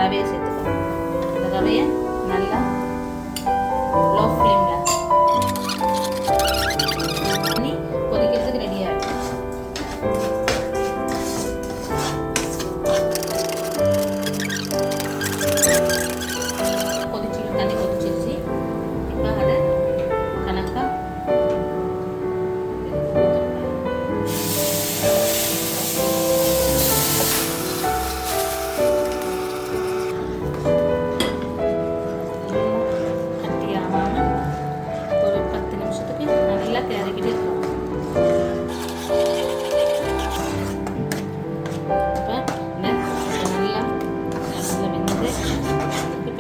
ரவையை சேர்த்துக்கணும். அந்த ரவையை நல்லா லோ ஃப்ளேமில் பண்ணி கொதிக்கிறதுக்கு ரெடியாக இருக்கும். தண்ணி கொதிச்சிருச்சு. இப்போ அதை கணக்காக ஒரு 10 நிமிஷத்துக்கு நல்லா கிளறிக்கிட்டே இருக்கணும். இப்போ நல்லா வெந்து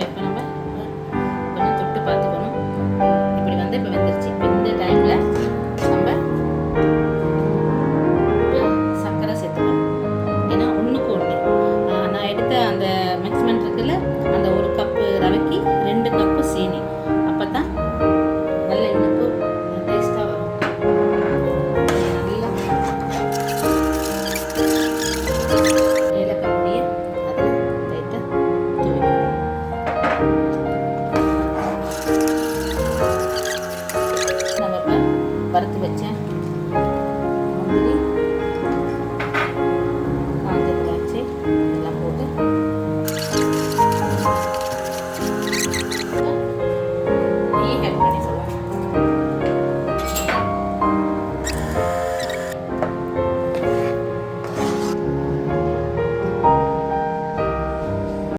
இப்போ நம்ம கொஞ்சம் தொட்டு பார்த்துக்கணும். இப்படி வந்து இப்போ வெந்துருச்சு. இப்போ இந்த டைமில் நம்ம சர்க்கரை சேர்த்துக்கணும். ஏன்னா ஒன்றுக்கு ஒன்று நான் எடுத்த அந்த மெக்ஸ்மெண்ட் இருக்குல்ல, அந்த 1 கப்பு ரவைக்கு 2 கப்பு சீனி. அப்போ தான் நல்ல இனிப்பு டேஸ்ட்டாக வரும். நல்லா ஏலக்காய் பொடியை அதில் லைட்டாக தூவிக்கணும். நம்ம இப்போ வறுத்து